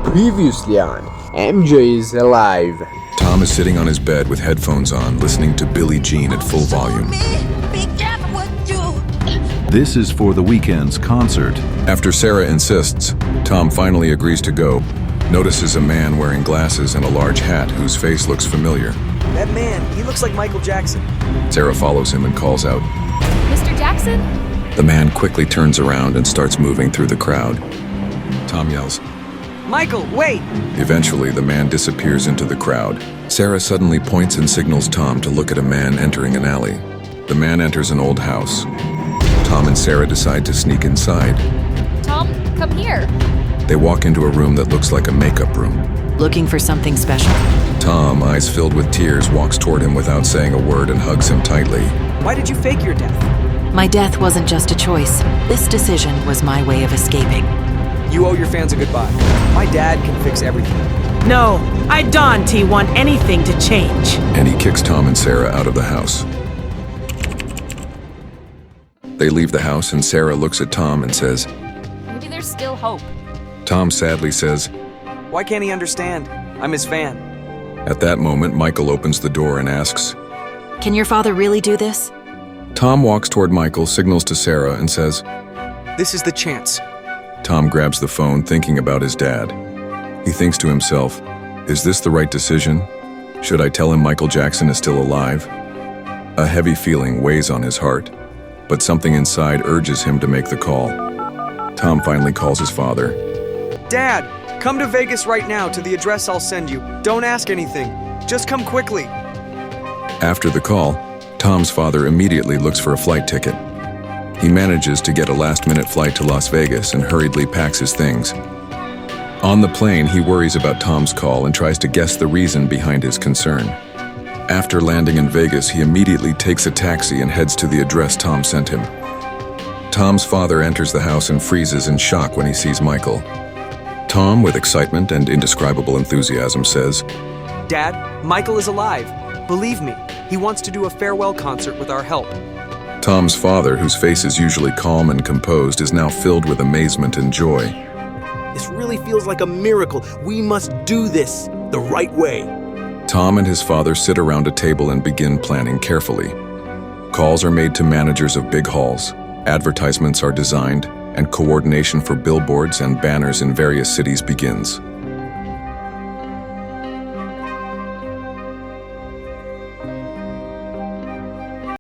Previously on MJ is Alive. Tom is sitting on his bed with headphones on, listening to Billie Jean at full volume. Be careful what you... This is for the weekend's concert. After Sarah insists, Tom finally agrees to go, notices a man wearing glasses and a large hat whose face looks familiar. That man, he looks like Michael Jackson. Sarah follows him and calls out. Mr. Jackson? The man quickly turns around and starts moving through the crowd. Tom yells. Michael, wait! Eventually, the man disappears into the crowd. Sarah suddenly points and signals Tom to look at a man entering an alley. The man enters an old house. Tom and Sarah decide to sneak inside. Tom, come here. They walk into a room that looks like a makeup room. Looking for something special? Tom, eyes filled with tears, walks toward him without saying a word and hugs him tightly. Why did you fake your death? My death wasn't just a choice. This decision was my way of escaping. You owe your fans a goodbye. My dad can fix everything. No, I don't want anything to change. And he kicks Tom and Sarah out of the house. They leave the house and Sarah looks at Tom and says, Maybe there's still hope. Tom sadly says, Why can't he understand? I'm his fan. At that moment, Michael opens the door and asks, Can your father really do this? Tom walks toward Michael, signals to Sarah, and says, This is the chance. Tom grabs the phone, thinking about his dad. He thinks to himself, is this the right decision? Should I tell him Michael Jackson is still alive? A heavy feeling weighs on his heart, but something inside urges him to make the call. Tom finally calls his father. Dad, come to Vegas right now to the address I'll send you. Don't ask anything. Just come quickly. After the call, Tom's father immediately looks for a flight ticket. He manages to get a last-minute flight to Las Vegas and hurriedly packs his things. On the plane, he worries about Tom's call and tries to guess the reason behind his concern. After landing in Vegas, he immediately takes a taxi and heads to the address Tom sent him. Tom's father enters the house and freezes in shock when he sees Michael. Tom, with excitement and indescribable enthusiasm, says, Dad, Michael is alive. Believe me, he wants to do a farewell concert with our help. Tom's father, whose face is usually calm and composed, is now filled with amazement and joy. This really feels like a miracle. We must do this the right way. Tom and his father sit around a table and begin planning carefully. Calls are made to managers of big halls, advertisements are designed, and coordination for billboards and banners in various cities begins.